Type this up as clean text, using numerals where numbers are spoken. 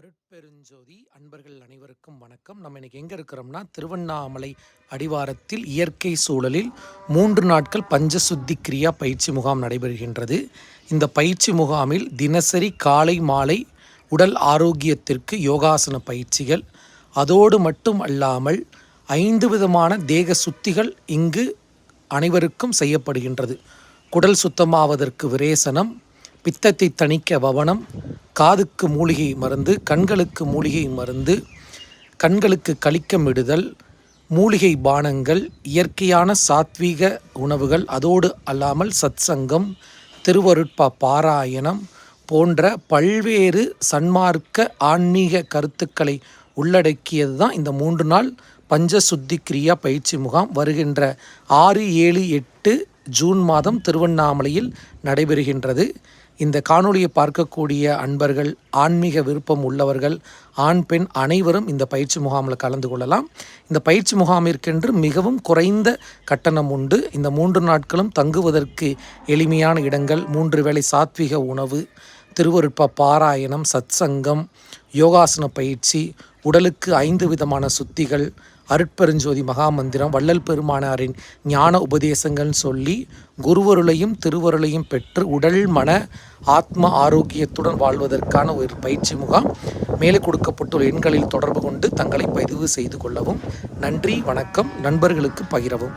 அருட்பெருஞ்சோதி அன்பர்கள் அனைவருக்கும் வணக்கம். நம்ம இன்னைக்கு எங்கே இருக்கிறோம்னா, திருவண்ணாமலை அடிவாரத்தில் இயற்கை சூழலில் 3 நாட்கள் பஞ்சசுத்தி கிரியா பயிற்சி முகாம் நடைபெறுகின்றது. இந்த பயிற்சி முகாமில் தினசரி காலை மாலை உடல் ஆரோக்கியத்திற்கு யோகாசன பயிற்சிகள், அதோடு மட்டும் அல்லாமல் 5 விதமான தேக சுத்திகள் இங்கு அனைவருக்கும் செய்யப்படுகின்றது. குடல் சுத்தமாவதற்கு விரேசனம், பித்தத்தை தணிக்க வவனம், காதுக்கு மூலிகை மருந்து, கண்களுக்கு மூலிகை மருந்து, கண்களுக்கு கலிக்கமிடுதல், மூலிகை பானங்கள், இயற்கையான சாத்வீக உணவுகள், அதோடு அல்லாமல் சத்சங்கம், திருவருட்பா பாராயணம் போன்ற பல்வேறு சன்மார்க்க ஆன்மீக கருத்துக்களை உள்ளடக்கியது தான் இந்த 3 நாள் பஞ்சசுத்தி கிரியா பயிற்சி முகாம். வருகின்ற 6, 7, 8 ஜூன் மாதம் திருவண்ணாமலையில் நடைபெறுகின்றது. இந்த காணொளியை பார்க்கக்கூடிய அன்பர்கள், ஆன்மீக விருப்பம் உள்ளவர்கள், ஆண் பெண் அனைவரும் இந்த பயிற்சி முகாமில் கலந்து கொள்ளலாம். இந்த பயிற்சி முகாமிற்கென்று மிகவும் குறைந்த கட்டணம் உண்டு. இந்த 3 நாட்களும் தங்குவதற்கு எளிமையான இடங்கள், 3 வேளை சாத்விக உணவு, திருவருட்பா பாராயணம், சத்சங்கம், யோகாசன பயிற்சி, உடலுக்கு 5 விதமான சுத்திகள், அருட்பெருஞ்சோதி மகாமந்திரம், வள்ளல் பெருமானாரின் ஞான உபதேசங்கள் சொல்லி குருவருளையும் திருவருளையும் பெற்று உடல் மன ஆத்ம ஆரோக்கியத்துடன் வாழ்வதற்கான ஒரு பயிற்சி முகாம். மேலே கொடுக்கப்பட்டுள்ள எண்களில் தொடர்பு கொண்டு தங்களை பதிவு செய்து கொள்ளவும். நன்றி, வணக்கம். நண்பர்களுக்கு பகிரவும்.